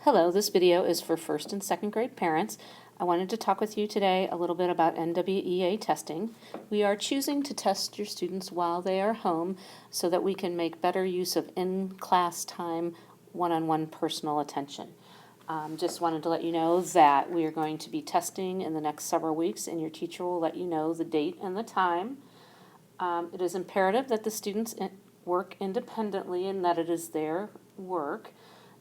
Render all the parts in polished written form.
Hello, this video is for first and second grade parents. I wanted to talk with you today a little bit about NWEA testing. We are choosing to test your students while they are home so that we can make better use of in-class time, one-on-one personal attention. Just wanted to let you know that we are going to be testing in the next several weeks, and your teacher will let you know the date and the time. It is imperative that the students work independently and that it is their work.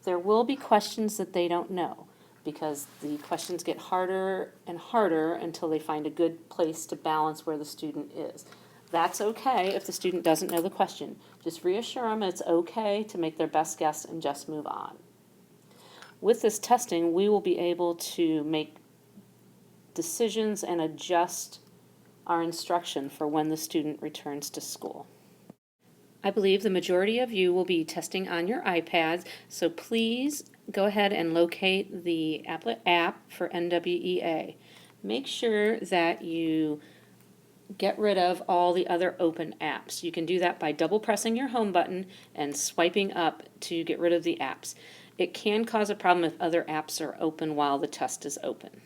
There will be questions that they don't know because the questions get harder and harder until they find a good place to balance where the student is. That's okay if the student doesn't know the question. Just reassure them it's okay to make their best guess and just move on. With this testing, we will be able to make decisions and adjust our instruction for when the student returns to school. I believe the majority of you will be testing on your iPads, so please go ahead and locate the Applet App for NWEA. Make sure that you get rid of all the other open apps. You can do that by double pressing your home button and swiping up to get rid of the apps. It can cause a problem if other apps are open while the test is open.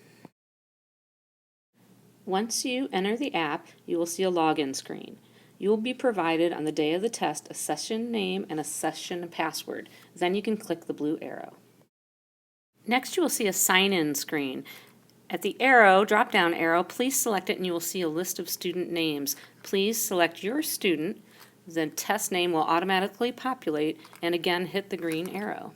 Once you enter the app, you will see a login screen. You will be provided on the day of the test a session name and a session password. Then you can click the blue arrow. Next, you will see a sign-in screen. At the arrow, drop-down arrow, please select it and you will see a list of student names. Please select your student. The test name will automatically populate, and again hit the green arrow.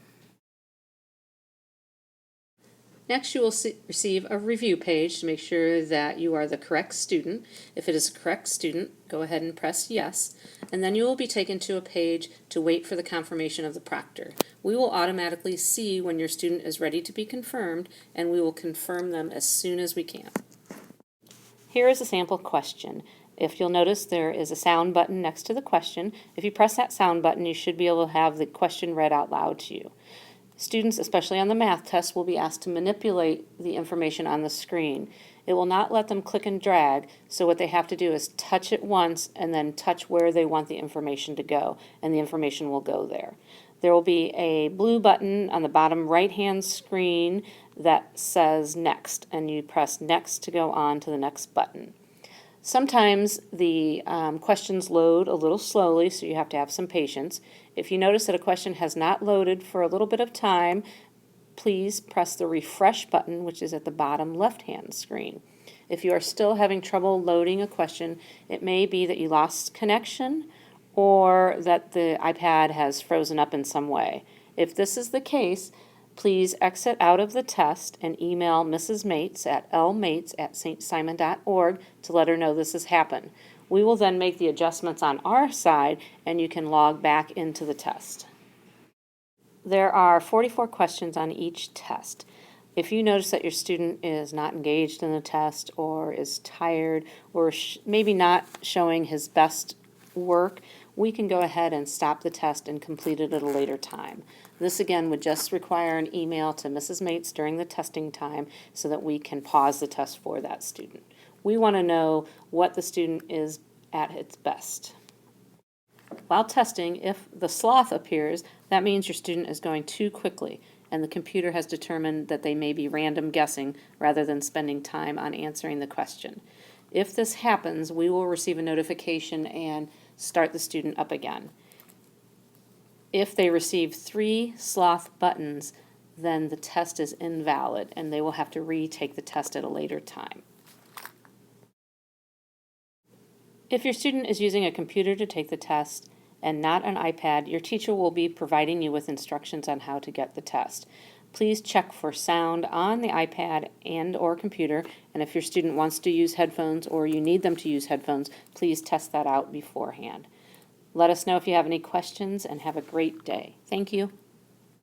Next, you will receive a review page to make sure that you are the correct student. If it is a correct student, go ahead and press yes, and then you will be taken to a page to wait for the confirmation of the proctor. We will automatically see when your student is ready to be confirmed, and we will confirm them as soon as we can. Here is a sample question. If you'll notice, there is a sound button next to the question. If you press that sound button, you should be able to have the question read out loud to you. Students, especially on the math test, will be asked to manipulate the information on the screen. It will not let them click and drag, so what they have to do is touch it once and then touch where they want the information to go, and the information will go there. There will be a blue button on the bottom right-hand screen that says Next, and you press Next to go on to the next button. Sometimes the questions load a little slowly, so you have to have some patience. If you notice that a question has not loaded for a little bit of time, please press the refresh button, which is at the bottom left-hand screen. If you are still having trouble loading a question, it may be that you lost connection or that the iPad has frozen up in some way. If this is the case, please exit out of the test and email Mrs. Mates at lmates@stsimon.org to let her know this has happened. We will then make the adjustments on our side, and you can log back into the test. There are 44 questions on each test. If you notice that your student is not engaged in the test or is tired or maybe not showing his best work, we can go ahead and stop the test and complete it at a later time. This again would just require an email to Mrs. Mates during the testing time so that we can pause the test for that student. We want to know what the student is at its best. While testing, if the sloth appears, that means your student is going too quickly and the computer has determined that they may be random guessing rather than spending time on answering the question. If this happens, we will receive a notification and start the student up again. If they receive 3 sloth buttons, then the test is invalid and they will have to retake the test at a later time. If your student is using a computer to take the test and not an iPad, your teacher will be providing you with instructions on how to get the test. Please check for sound on the iPad and/or computer, and if your student wants to use headphones or you need them to use headphones, please test that out beforehand. Let us know if you have any questions and have a great day. Thank you.